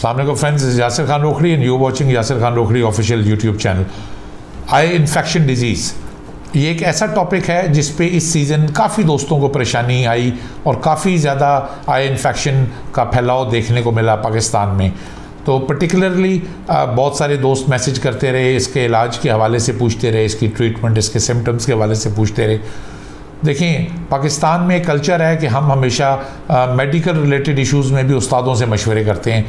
अस्सलाम वालेकुम friends, Yasir Khan Rokhri and you watching Yasir Khan Rokhri official YouTube channel. Eye infection disease ये एक ऐसा टॉपिक है जिस पे इस सीज़न काफ़ी दोस्तों को परेशानी आई और काफ़ी ज़्यादा आई इन्फेक्शन का फैलाव देखने को मिला पाकिस्तान में। तो पर्टिकुलरली बहुत सारे दोस्त मैसेज करते रहे, इसके इलाज के हवाले से पूछते रहे, इसकी ट्रीटमेंट, इसके सिम्टम्स के हवाले से पूछते रहे। देखें, पाकिस्तान में एक कल्चर है कि हम हमेशा मेडिकल रिलेटेड इश्यूज़ में भी उस्तादों से मशवरे करते हैं।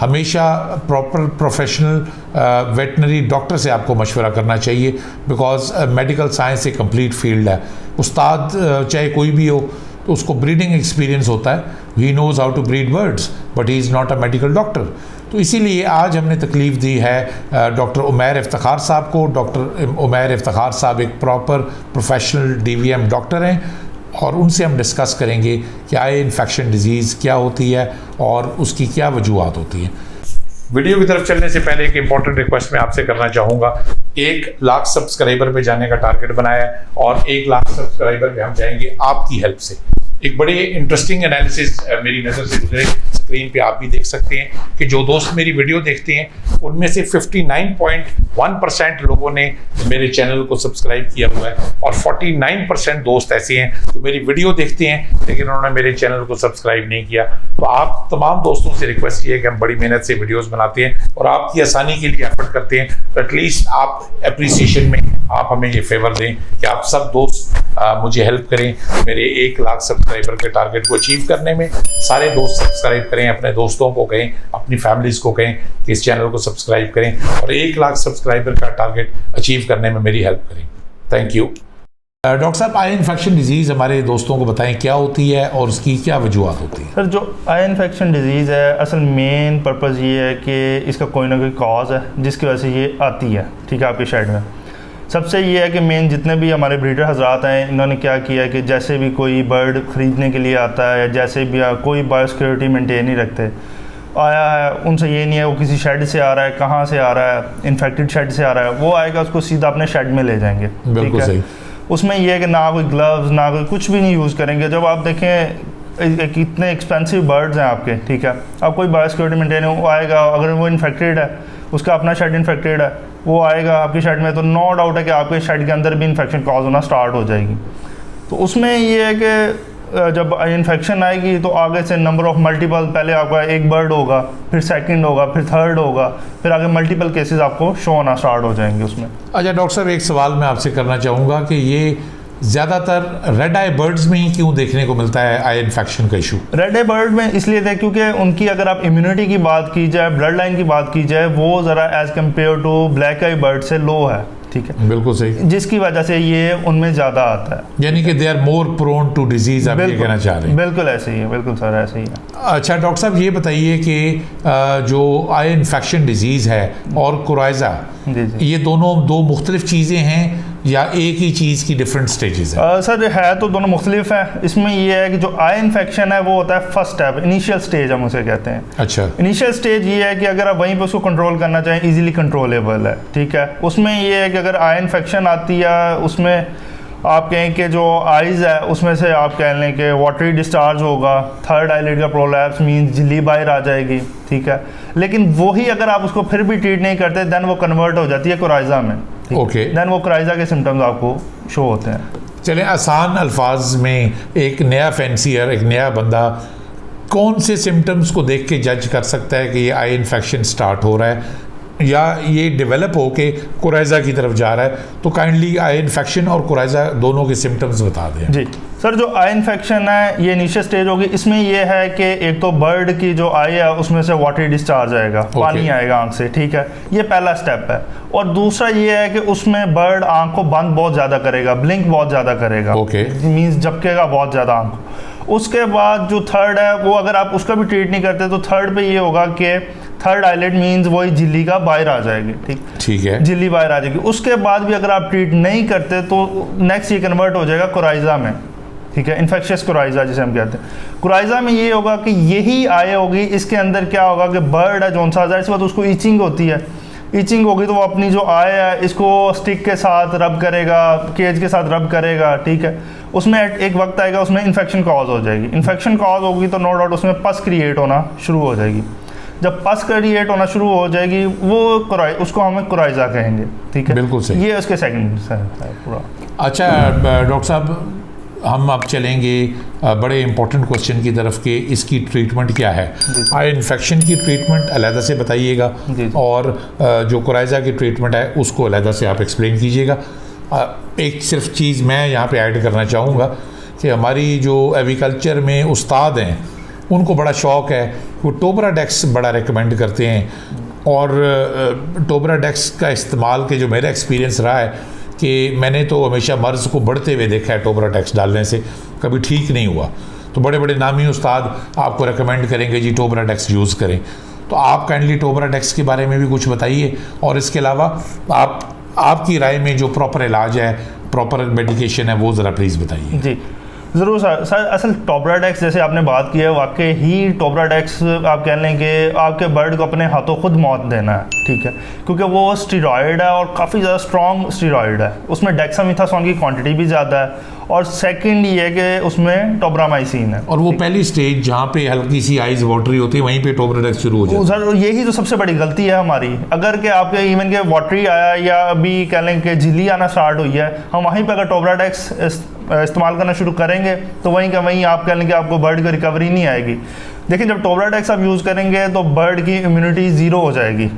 हमेशा प्रॉपर प्रोफेशनल वेटनरी डॉक्टर से आपको मशवरा करना चाहिए, बिकॉज मेडिकल साइंस एक कंप्लीट फील्ड है। उस्ताद चाहे कोई भी हो तो उसको ब्रीडिंग एक्सपीरियंस होता है, he knows how to breed birds, but he is not a medical doctor. तो इसीलिए आज हमने तकलीफ़ दी है डॉक्टर उमैर इफ्तिखार साहब को। डॉक्टर उमैर इफ्तिखार साहब एक प्रॉपर प्रोफेशनल DVM डॉक्टर हैं और उनसे हम डिस्कस करेंगे कि आई इन्फेक्शन डिजीज़ क्या होती है और उसकी क्या वजूहात होती हैं। वीडियो की तरफ चलने से पहले एक इंपॉर्टेंट रिक्वेस्ट मैं आपसे करना चाहूँगा। 1 लाख सब्सक्राइबर पे जाने का टारगेट बनाया है और 1 लाख सब्सक्राइबर पे हम जाएंगे आपकी हेल्प से। एक बड़े इंटरेस्टिंग एनालिसिस मेरी नज़र से गुजरे, स्क्रीन पे आप भी देख सकते हैं कि जो दोस्त मेरी वीडियो देखते हैं उनमें से 59.1% लोगों ने मेरे चैनल को सब्सक्राइब किया हुआ है और 49% दोस्त ऐसे हैं जो मेरी वीडियो देखते हैं लेकिन उन्होंने मेरे चैनल को सब्सक्राइब नहीं किया। तो आप तमाम दोस्तों से रिक्वेस्ट ये है कि हम बड़ी मेहनत से वीडियोज़ बनाते हैं और आपकी आसानी के लिए एफर्ट करते हैं, तो एटलीस्ट आप अप्रिसिएशन में आप हमें ये फेवर दें कि आप सब दोस्त मुझे हेल्प करें मेरे 1 लाख सब्सक्राइबर के टारगेट को अचीव करने में। सारे दोस्त सब्सक्राइब करें, अपने दोस्तों को कहें, अपनी फैमिलीज़ को कहें कि इस चैनल को सब्सक्राइब करें और 1 लाख सब्सक्राइबर का टारगेट अचीव करने में मेरी हेल्प करें। Thank you. डॉक्टर साहब, आई इन्फेक्शन डिजीज़ हमारे दोस्तों को बताएं क्या होती है और उसकी क्या वजूहात होती है? सर, जो आई इन्फेक्शन डिजीज़ है, असल मेन पर्पज़ ये है कि इसका कोई ना कोई कॉज है जिसकी वजह से ये आती है। ठीक है, आपके शेड में सबसे ये है कि मेन जितने भी हमारे ब्रीडर हजरात हैं, इन्होंने क्या किया है कि जैसे भी कोई बर्ड ख़रीदने के लिए आता है, जैसे भी कोई बायोसिक्योरिटी मेंटेन नहीं रखते, आया है, उनसे ये नहीं है वो किसी शेड से आ रहा है, कहाँ से आ रहा है, इन्फेक्टेड शेड से आ रहा है, वो आएगा उसको सीधा अपने शेड में ले जाएंगे। बिल्कुल सही। उसमें यह है कि ना कोई ग्लव्स ना कोई कुछ भी नहीं यूज़ करेंगे। जब आप देखें इतने एक्सपेंसिव बर्ड्स हैं आपके, ठीक है, अब कोई बायोसिक्योरिटी मेंटेन है, वो आएगा, अगर वो इन्फेक्टेड है, उसका अपना शेड इन्फेक्टेड है, वो आएगा आपकी शेड में, तो नो डाउट है कि आपके शेड के अंदर भी इन्फेक्शन कॉज होना स्टार्ट हो जाएगी। तो उसमें ये है कि जब इन्फेक्शन आएगी तो आगे से नंबर ऑफ मल्टीपल, पहले आपका एक बर्ड होगा, फिर सेकंड होगा, फिर थर्ड होगा, फिर आगे मल्टीपल केसेस आपको शो होना स्टार्ट हो जाएंगे उसमें। अच्छा डॉक्टर साहब, एक सवाल मैं आपसे करना चाहूँगा कि ये ज़्यादातर रेड आई बर्ड्स में ही क्यों देखने को मिलता है आई इन्फेक्शन का इशू? रेड आई बर्ड में इसलिए थे क्योंकि उनकी अगर आप इम्यूनिटी की बात की जाए, ब्लड लाइन की बात की जाए, वो ज़रा as compare to black eye bird से लो है। ठीक है, बिल्कुल सही, जिसकी वजह से ये उनमें ज़्यादा आता है, यानी कि they are more prone to disease, आप ये कहना चाह रहे हैं? बिल्कुल ऐसे ही है, बिल्कुल सर ऐसे ही है। अच्छा डॉक्टर साहब, ये बताइए कि जो आई इन्फेक्शन डिजीज़ है और कोराइज़ा, ये दोनों दो मुख्तलिफ चीज़ें हैं या एक ही चीज़ की डिफरेंट स्टेजेस है? सर है तो दोनों मुख्तलिफ हैं। इसमें ये है कि जो आई इन्फेक्शन है वो होता है फर्स्ट स्टेप, इनिशियल स्टेज हम उसे कहते हैं। अच्छा, इनिशियल स्टेज ये है कि अगर आप वहीं पर उसको कंट्रोल करना चाहें, इजीली कंट्रोलेबल है। ठीक है, उसमें ये है कि अगर आई इन्फेक्शन आती है, उसमें आप कहें कि जो आइज़ है उसमें से आप कह लें कि वाटरी डिस्चार्ज होगा, थर्ड आईलिड का प्रोलैप्स मीन्स झिल्ली बाहर आ जाएगी। ठीक है, लेकिन वही अगर आप उसको फिर भी ट्रीट नहीं करते, देन वो कन्वर्ट हो जाती है कोराइज़ा में। ओके, देन वो कोराइज़ा के सिम्टम्स आपको शो होते हैं। चलें, आसान अल्फाज में एक नया फैंसियर, एक नया बंदा कौन से सिम्टम्स को देख के जज कर सकता है कि ये आई इन्फेक्शन स्टार्ट हो रहा है या ये डेवलप होके कोराइज़ा की तरफ जा रहा है? तो काइंडली आई इन्फेक्शन और कोराइज़ा दोनों के सिम्टम्स बता दें। जी सर, जो आई इन्फेक्शन है ये इनिशियल स्टेज होगी। इसमें ये है कि एक तो बर्ड की जो आई है उसमें से वाटरी डिस्चार्ज आएगा, पानी आएगा आंख से। ठीक है, ये पहला स्टेप है। और दूसरा ये है कि उसमें बर्ड आंख को बंद बहुत ज़्यादा करेगा, ब्लिंक बहुत ज़्यादा करेगा, मीन्स झपकेगा बहुत ज़्यादा आंख। उसके बाद जो थर्ड है वो अगर आप उसका भी ट्रीट नहीं करते तो थर्ड पे ये होगा कि थर्ड आईलेट मीन्स वही झिल्ली का बाहर आ जाएगी। ठीक है, झिल्ली बाहर आ जाएगी। उसके बाद भी अगर आप ट्रीट नहीं करते तो नेक्स्ट ये कन्वर्ट हो जाएगा कोराइज़ा में। ठीक है, इन्फेक्शियस कोराइज़ा जिसे हम कहते हैं। कोराइज़ा में ये होगा कि यही आय होगी, इसके अंदर क्या होगा कि बर्ड है जो सा इस बात उसको ईचिंग होती है। ईचिंग होगी तो वो अपनी जो आय है इसको स्टिक के साथ रब करेगा, केज के साथ रब करेगा। ठीक है, उसमें एक वक्त आएगा उसमें इन्फेक्शन कॉज हो जाएगी। इन्फेक्शन कॉज होगी तो नो डाउट उसमें पस क्रिएट होना शुरू हो जाएगी। जब पस क्रिएट होना शुरू हो जाएगी वो उसको हमें कोराइजा कहेंगे, ठीक है। बिल्कुल सही। ये उसके सेकंड है पूरा। अच्छा डॉक्टर साहब, हम अब चलेंगे बड़े इंपॉर्टेंट क्वेश्चन की तरफ कि इसकी ट्रीटमेंट क्या है। आई इन्फेक्शन की ट्रीटमेंट अलहदा से बताइएगा और जो कोराइजा की ट्रीटमेंट है उसको अलहदा से आप एक्सप्लेन कीजिएगा। एक सिर्फ चीज़ मैं यहाँ पे ऐड करना चाहूँगा कि हमारी जो एग्रीकल्चर में उस्ताद हैं उनको बड़ा शौक़ है, वो टोबराडेक्स बड़ा रिकमेंड करते हैं, और टोबराडेक्स का इस्तेमाल के जो मेरा एक्सपीरियंस रहा है कि मैंने तो हमेशा मर्ज़ को बढ़ते हुए देखा है, टोबराडेक्स डालने से कभी ठीक नहीं हुआ। तो बड़े बड़े नामी उस्ताद आपको रिकमेंड करेंगे जी टोबराडेक्स यूज़ करें। तो आप काइंडली टोबराडेक्स के बारे में भी कुछ बताइए, और इसके अलावा आपकी राय में जो प्रॉपर इलाज है, प्रॉपर मेडिकेशन है, वो ज़रा प्लीज़ बताइए। जी ज़रूर सर असल टोबराडेक्स जैसे आपने बात की है, वाकई ही टोबराडेक्स आप कह लें कि आपके बर्ड को अपने हाथों खुद मौत देना है, ठीक है, क्योंकि वो स्टीरॉयड है और काफ़ी ज़्यादा स्ट्रॉन्ग स्टीरॉयड है, उसमें डेक्सामेथासोन की क्वांटिटी भी ज़्यादा है, और सेकंड ये है कि उसमें टोब्रामाइसिन है। और वो पहली स्टेज जहाँ पे हल्की सी आइज वाटरी होती है वहीं पे टोबराडेक्स शुरू हो जाता है। सर यही तो सबसे बड़ी गलती है हमारी, अगर कि आपके इवन के वाटरी आया या अभी कह लें कि झिल्ली आना स्टार्ट हुई है, हम वहीं पर अगर टोबराडेक्स इस्तेमाल करना शुरू करेंगे तो वहीं का वहीं आप कह लें कि आपको बर्ड की रिकवरी नहीं आएगी। देखिए जब टोबराडेक्स आप यूज़ करेंगे तो बर्ड की इम्यूनिटी ज़ीरो हो जाएगी,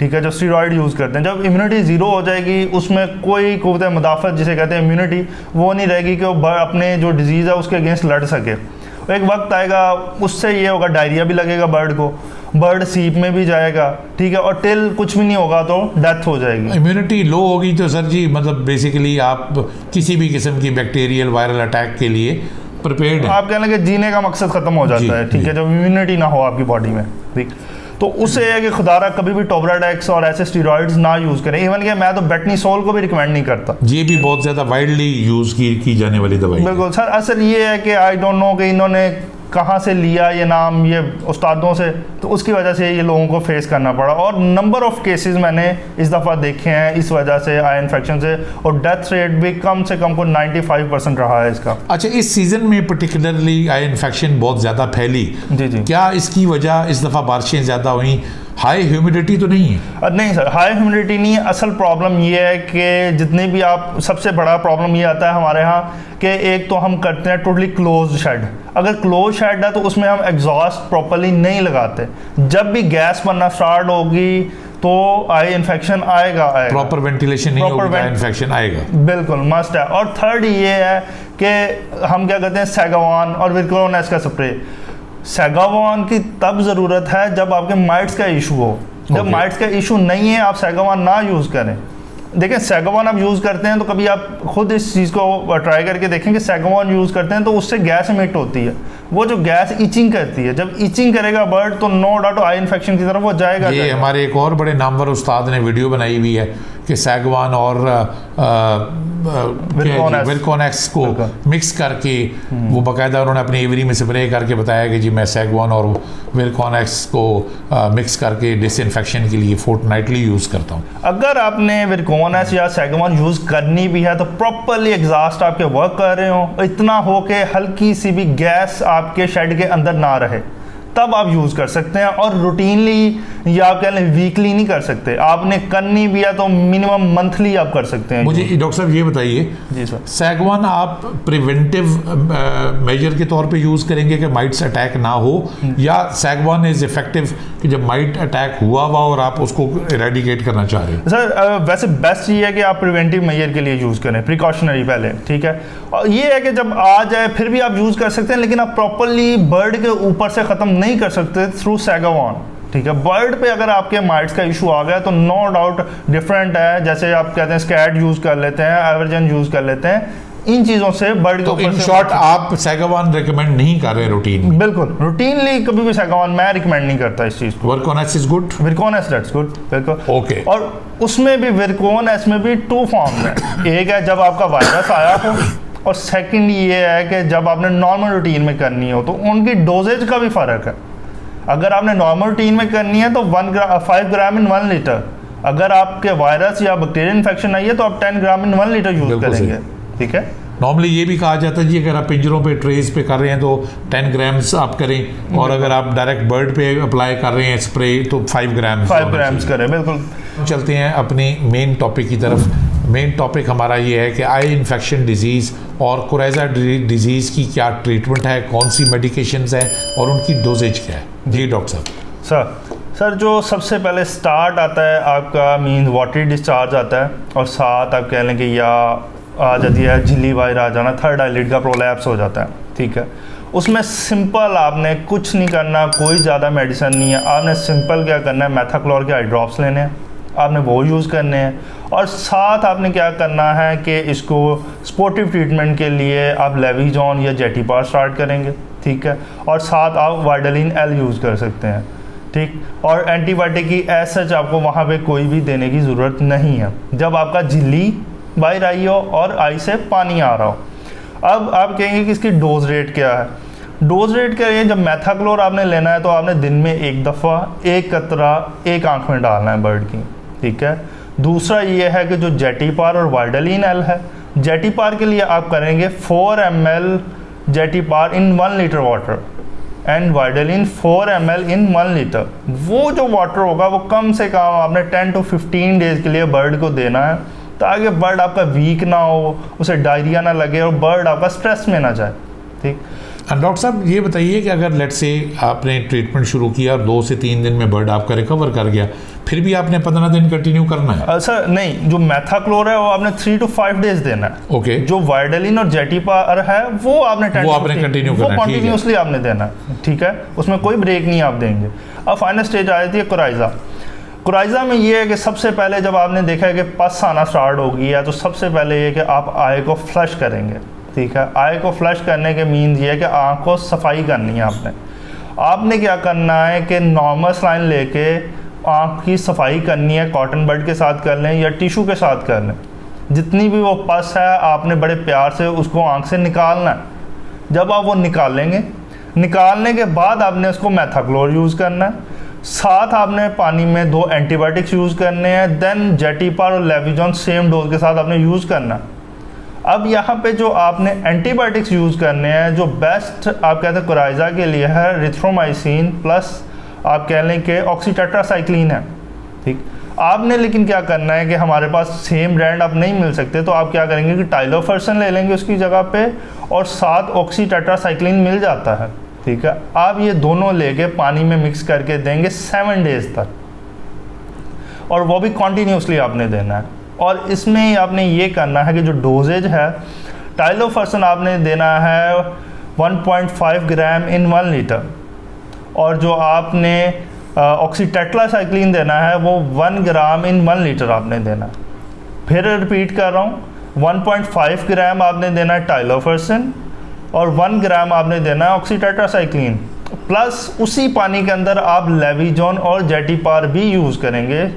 ठीक है, जब स्टीरॉयड यूज़ करते हैं, जब इम्यूनिटी ज़ीरो हो जाएगी उसमें कोई क़ुव्वत मुदाफ़त जिसे कहते हैं इम्यूनिटी वो नहीं रहेगी कि वो बर्ड अपने जो डिजीज़ है उसके अगेंस्ट लड़ सके। एक वक्त आएगा उससे ये होगा डायरिया भी लगेगा बर्ड को, बर्ड सीप में भी जाएगा, ठीक है, और टिल कुछ भी नहीं होगा तो डेथ हो जाएगी। इम्यूनिटी लो होगी तो सर जी मतलब बेसिकली आप किसी भी किस्म की बैक्टीरियल वायरल अटैक के लिए प्रिपेयर्ड हैं। आप कह लें कि जीने का मकसद ख़त्म हो जाता है, ठीक है, जब इम्यूनिटी ना हो आपकी बॉडी में, ठीक। तो उससे है कि खुदारा कभी भी टोबराडेक्स और ऐसे स्टीरॉइड्स ना यूज़ करें। इवन कि मैं तो बेटनीसोल को भी रिकमेंड नहीं करता, ये भी बहुत ज़्यादा वाइडली यूज़ की जाने वाली दवाई। बिल्कुल सर, असल ये है कि आई डोंट नो कि इन्होंने कहाँ से लिया ये नाम ये उस्तादों से, तो उसकी वजह से ये लोगों को फेस करना पड़ा, और नंबर ऑफ़ केसेस मैंने इस दफ़ा देखे हैं इस वजह से आई इन्फेक्शन से, और डेथ रेट भी कम से कम को 95% रहा है इसका। अच्छा, इस सीज़न में पर्टिकुलरली आई इन्फेक्शन बहुत ज़्यादा फैली, जी जी, क्या इसकी वजह इस दफ़ा बारिशें ज़्यादा हुई, हाई ह्यूमिडिटी तो नहीं है? नहीं सर, हाई ह्यूमिडिटी नहीं है। असल प्रॉब्लम ये है कि जितने भी आप, सबसे बड़ा प्रॉब्लम ये आता है हमारे यहाँ कि एक तो हम करते हैं टोटली क्लोज शेड। अगर क्लोज शेड है तो उसमें हम एग्जॉस्ट प्रॉपर्ली नहीं लगाते, जब भी गैस बनना स्टार्ट होगी तो आई इन्फेक्शन आएगा। प्रॉपर वेंटिलेशन नहीं होगी, आई इन्फेक्शन आएगा, बिल्कुल मस्ट है। और थर्ड ये है कि हम क्या कहते हैं सैगावान और विरकोनेस का स्प्रे। सैगावान की तब ज़रूरत है जब आपके माइट्स का इशू हो, जब माइट्स का इशू नहीं है आप सैगावान ना यूज़ करें। देखें सैगावान आप यूज़ करते हैं तो कभी आप खुद इस चीज़ को ट्राई करके देखें कि सैगावान यूज़ करते हैं तो उससे गैस इमिट होती है, वो जो गैस इचिंग करती है, जब इचिंग करेगा बर्ड तो नो डाउट आई इन्फेक्शन की तरफ वो जाएगा। ये हमारे एक और बड़े नामवर उस्ताद ने वीडियो बनाई हुई है कि सैगवान और विरकोनेक्स को मिक्स करके वो बाकायदा उन्होंने अपनी एवरी में स्प्रे करके बताया कि जी मैं सैगवान और विरकोनेक्स को मिक्स करके डिसइंफेक्शन के लिए फोर्टनाइटली यूज़ करता हूँ। अगर आपने विरकोनेक्स या सैगवान यूज़ करनी भी है तो प्रॉपरली एग्जॉस्ट आपके वर्क कर रहे हो, इतना हो कि हल्की सी भी गैस आपके शेड के अंदर ना रहे, तब आप यूज़ कर सकते हैं। और रूटीनली या आप कह लें वीकली नहीं कर सकते, आपने करनी भी है तो मिनिमम मंथली आप कर सकते हैं। मुझे डॉक्टर साहब ये बताइए, जी सर, सैगवान आप प्रिवेंटिव मेजर के तौर पे यूज़ करेंगे कि माइट्स अटैक ना हो, या सैगवान इज़ इफेक्टिव कि जब माइट अटैक हुआ और आप उसको इरेडिकेट करना चाह रहे हो? सर वैसे बेस्ट ये है कि आप प्रिवेंटिव मेजर के लिए यूज़ करें, प्रिकॉशनरी पहले, ठीक है। और ये है कि जब आ जाए फिर भी आप यूज़ कर सकते हैं, लेकिन आप प्रॉपरली बर्ड के ऊपर से ख़त्म नहीं कर सकते थ्रू सैगवान, ठीक है। बर्ड पे अगर आपके माइट्स का इशू आ गया तो नो डाउट डिफरेंट है, जैसे आप कहते हैं स्कैट यूज़ कर लेते हैं, एवर्जन यूज़ कर लेते हैं, इन चीज़ों से बर्ड के ऊपर से। शॉर्ट आप सैगवान रिकमेंड नहीं कर रहे रूटीन? बिल्कुल रूटीनली कभी भी सैगवान मैं रिकमेंड नहीं करता इस चीज़ को। विरकोनेक्स इज गुड, विरकोनेक्स दैट्स गुड, बिल्कुल ओके। और उसमें भी विरकोनेक्स में भी 2 फॉर्म है, एक है जब आपका वायरस आया हो, और सेकंड ये है कि जब आपने नॉर्मल रूटीन में करनी हो, तो उनकी डोजेज का भी फ़र्क है। अगर आपने नॉर्मल रूटीन में करनी है तो 5 ग्राम इन 1 लीटर, अगर आपके वायरस या बैक्टीरियल इन्फेक्शन आई है तो आप 10 ग्राम इन 1 लीटर यूज़ करेंगे, ठीक है। नॉर्मली ये भी कहा जाता है जी अगर आप पिंजरों पे ट्रेस पे कर रहे हैं तो 10 ग्राम्स आप करें, और अगर आप डायरेक्ट बर्ड पे अप्लाई कर रहे हैं स्प्रे तो 5 ग्राम्स करें। बिल्कुल। चलते हैं अपनी मेन टॉपिक की तरफ। मेन टॉपिक हमारा ये है कि आई इन्फेक्शन डिजीज़ और कोराइजा डिजीज़ की क्या ट्रीटमेंट है, कौन सी मेडिकेशंस हैं और उनकी डोजेज क्या है। जी डॉक्टर साहब। सर जो सबसे पहले स्टार्ट आता है आपका मीन्स वाटरी डिस्चार्ज आता है, और साथ आप कह लें कि या आ जाती है झिल्ली बाहर आ जाना, थर्ड आईलिड का प्रोलैप्स हो जाता है, ठीक है। उसमें सिंपल आपने कुछ नहीं करना, कोई ज़्यादा मेडिसिन नहीं है। आपने सिंपल क्या करना है, मेथाक्लोर के आई ड्रॉप्स लेने हैं, आपने वो यूज़ करने हैं, और साथ आपने क्या करना है कि इसको स्पोर्टिव ट्रीटमेंट के लिए आप लेविजॉन या जेटीपार स्टार्ट करेंगे, ठीक है। और साथ आप वाइडलिन एल यूज़ कर सकते हैं, ठीक। और एंटीबायोटिक की एज सच आपको वहाँ पे कोई भी देने की ज़रूरत नहीं है जब आपका झिल्ली बाहर आई हो और आई से पानी आ रहा हो। अब आप कहेंगे कि इसकी डोज रेट क्या है। डोज रेट क्या है, जब मेथाक्लोर आपने लेना है तो आपने दिन में एक दफ़ा एक कतरा एक आंख में डालना है बर्ड की, ठीक है। दूसरा ये है कि जो जेटीपार और वाइडलिन एल है, जेटीपार के लिए आप करेंगे 4 ml जेटीपार इन 1 लीटर वाटर एंड वाइडलिन 4 ml इन 1 लीटर। वो जो वाटर होगा वो कम से कम आपने 10 to 15 डेज़ के लिए बर्ड को देना है, ताकि बर्ड आपका वीक ना हो, उसे डायरिया ना लगे और बर्ड आपका स्ट्रेस में ना जाए, ठीक। डॉक्टर साहब ये बताइए कि अगर लेट से आपने ट्रीटमेंट शुरू किया और 2 से 3 दिन में बर्ड आपका रिकवर कर गया, फिर भी आपने 15 दिन कंटिन्यू करना है? सर नहीं, जो मेथाक्लोर है वो आपने 3 to 5 डेज देना है। ओके। जो वाइडलिन और जेटीपार है वो आपने कंटिन्यूसली आपने देना है, ठीक है। उसमें कोई ब्रेक नहीं आप देंगे। अब फाइनल स्टेज आ जाती है कोराइजा। कोराइजा में ये है कि सबसे पहले जब आपने देखा है कि पस आना स्टार्ट हो गई है तो सबसे पहले ये कि आप आई को फ्लश करेंगे, ठीक है। आई को फ्लश करने के मीन्स ये है कि आँख को सफाई करनी है आपने क्या करना है कि नॉर्मल सलाइन लेके आँख की सफाई करनी है, कॉटन बड के साथ कर लें या टिशू के साथ कर लें। जितनी भी वो पस है आपने बड़े प्यार से उसको आँख से निकालना है। जब आप वो निकालेंगे, निकालने के बाद आपने उसको मेथाक्लोर यूज़ करना है, साथ आपने पानी में 2 एंटीबायोटिक्स यूज़ करने हैं, देन जेटीपार और लेविजॉन सेम डोज के साथ आपने यूज़ करना है। अब यहाँ पे जो आपने एंटीबायोटिक्स यूज़ करने हैं, जो बेस्ट आप कहते हैं कोराइजा के लिए है रिथ्रोमाइसिन प्लस आप कह लें कि ऑक्सीटेट्रासाइक्लिन है, ठीक। आपने लेकिन क्या करना है कि हमारे पास सेम ब्रांड आप नहीं मिल सकते, तो आप क्या करेंगे कि टाइलोफर्सन ले लेंगे उसकी जगह पे, और साथ ऑक्सीटेट्रासाइक्लिन मिल जाता है, ठीक है। आप ये दोनों लेके पानी में मिक्स करके देंगे 7 डेज तक, और वो भी कॉन्टीन्यूसली आपने देना है। और इसमें आपने ये करना है कि जो डोजेज है, टाइलोफर्सन आपने देना है 1.5 ग्राम इन 1 लीटर, और जो आपने ऑक्सीटेट्रासाइक्लिन देना है वो 1 ग्राम इन 1 लीटर आपने देना। फिर रिपीट कर रहा हूँ, 1.5 ग्राम आपने देना है टाइलोफर्सन और 1 ग्राम आपने देना है ऑक्सीटेट्रासाइक्लिन, प्लस उसी पानी के अंदर आप लेविजॉन और जेटीपार भी यूज़ करेंगे।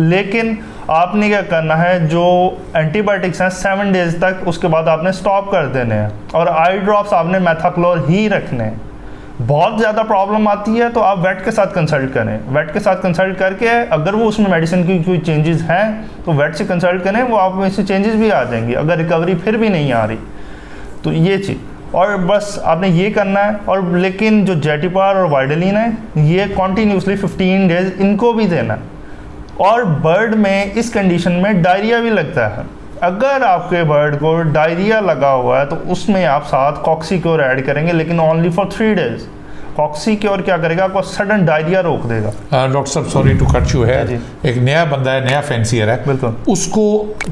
लेकिन आपने क्या करना है, जो एंटीबायोटिक्स हैं 7 डेज तक, उसके बाद आपने स्टॉप कर देने हैं, और आई ड्रॉप्स आपने मेथाक्लोर ही रखने हैं। बहुत ज़्यादा प्रॉब्लम आती है तो आप वेट के साथ कंसल्ट करें, वेट के साथ कंसल्ट करके अगर वो उसमें मेडिसिन की कोई चेंजेस हैं तो वेट से कंसल्ट करें, वो आप में से चेंजेस भी आ जाएंगी अगर रिकवरी फिर भी नहीं आ रही तो ये चीज़। और बस आपने ये करना है। और लेकिन जो जेटीपार और वाइडलिन है ये कॉन्टीन्यूसली 15 डेज इनको भी देना है। और बर्ड में इस कंडीशन में डायरिया भी लगता है, अगर आपके बर्ड को डायरिया लगा हुआ है तो उसमें आप साथ कॉक्सीक्योर ऐड करेंगे, लेकिन ओनली फॉर 3 डेज। कॉक्सीक्योर क्या करेगा, आपको सडन डायरिया रोक देगा। डॉक्टर साहब सॉरी टू कट यू है, एक नया बंदा है, नया फैंसियर है, बिल्कुल, उसको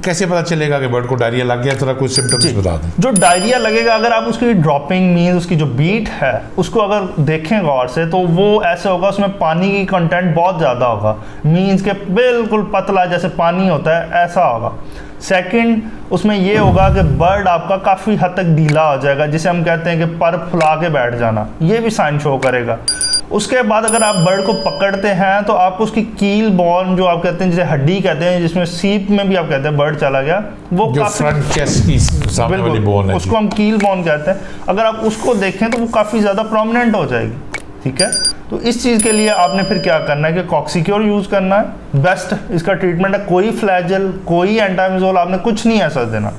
कैसे पता चलेगा कि बर्ड को डायरिया लग गया? थोड़ा कुछ सिम्टम्स बता दें। जो डायरिया लगेगा, अगर आप उसकी ड्रॉपिंग मीन्स उसकी जो बीट है उसको अगर देखें गौर से तो वो ऐसे होगा, उसमें पानी की कंटेंट बहुत ज़्यादा होगा, मीन्स के बिल्कुल पतला जैसे पानी होता है ऐसा होगा। सेकंड, उसमें ये होगा कि बर्ड आपका काफ़ी हद तक ढीला हो जाएगा, जिसे हम कहते हैं कि पर फुला के बैठ जाना, ये भी साइन शो करेगा। उसके बाद अगर आप बर्ड को पकड़ते हैं तो आपको उसकी कील बोन जो आप कहते हैं, जिसे हड्डी कहते हैं, जिसमें सीप में भी आप कहते हैं बर्ड चला गया, वो जो फ्रंट चेस्ट की सामने वाली बोन है, उसको हम कील बोन कहते हैं। अगर आप उसको देखें तो वो काफ़ी ज़्यादा प्रोमिनेंट हो जाएगी, ठीक है। तो इस चीज़ के लिए आपने फिर क्या करना है कि कॉक्सीक्योर यूज़ करना है, बेस्ट इसका ट्रीटमेंट है। कोई फ्लैजल, कोई एंटामिजोल आपने कुछ नहीं ऐसा देना,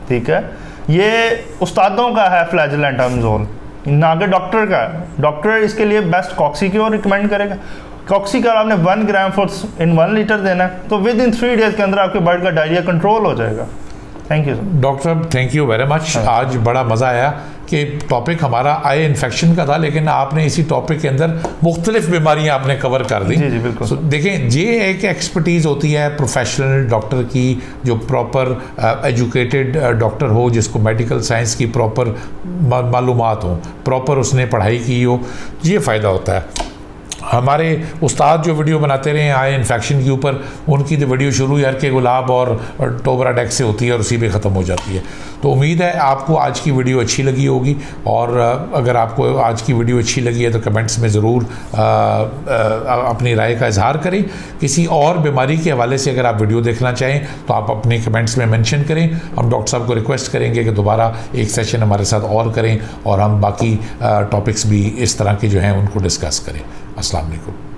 ठीक है। ये उस्तादों का है फ्लैजेलेंट अमजोल, ना कि डॉक्टर का। डॉक्टर इसके लिए बेस्ट कॉक्सिक्योर रिकमेंड करेगा। कॉक्सिक्योर आपने 1 ग्राम इन 1 लीटर देना है, तो विद इन 3 डेज के अंदर आपके बर्ड का डायरिया कंट्रोल हो जाएगा। Thank you doctor, thank you very much. आज बड़ा मज़ा आया कि टॉपिक हमारा आई इन्फेक्शन का था, लेकिन आपने इसी टॉपिक के अंदर मुख्तलिफ बीमारियां आपने कवर कर दी। जी जी बिल्कुल। So, देखें, ये एक एक्सपर्टीज़ होती है प्रोफेशनल डॉक्टर की, जो प्रॉपर एजुकेटेड डॉक्टर हो, जिसको मेडिकल साइंस की प्रॉपर मालूमात हो, प्रॉपर उसने पढ़ाई की हो, ये फ़ायदा होता है। हमारे उस्ताद जो वीडियो बनाते रहे आई इन्फेक्शन के ऊपर, उनकी तो वीडियो शुरू यार के गुलाब और टोबरा डेक से होती है और उसी पे ख़त्म हो जाती है। तो उम्मीद है आपको आज की वीडियो अच्छी लगी होगी, और अगर आपको आज की वीडियो अच्छी लगी है तो कमेंट्स में ज़रूर अपनी राय का इजहार करें। किसी और बीमारी के हवाले से अगर आप वीडियो देखना चाहें तो आप अपने कमेंट्स में मेंशन करें। हम डॉक्टर साहब को रिक्वेस्ट करेंगे कि दोबारा एक सेशन हमारे साथ और करें, और हम बाकी टॉपिक्स भी इस तरह के जो हैं उनको डिस्कस करें। अस्सलाम वालेकुम।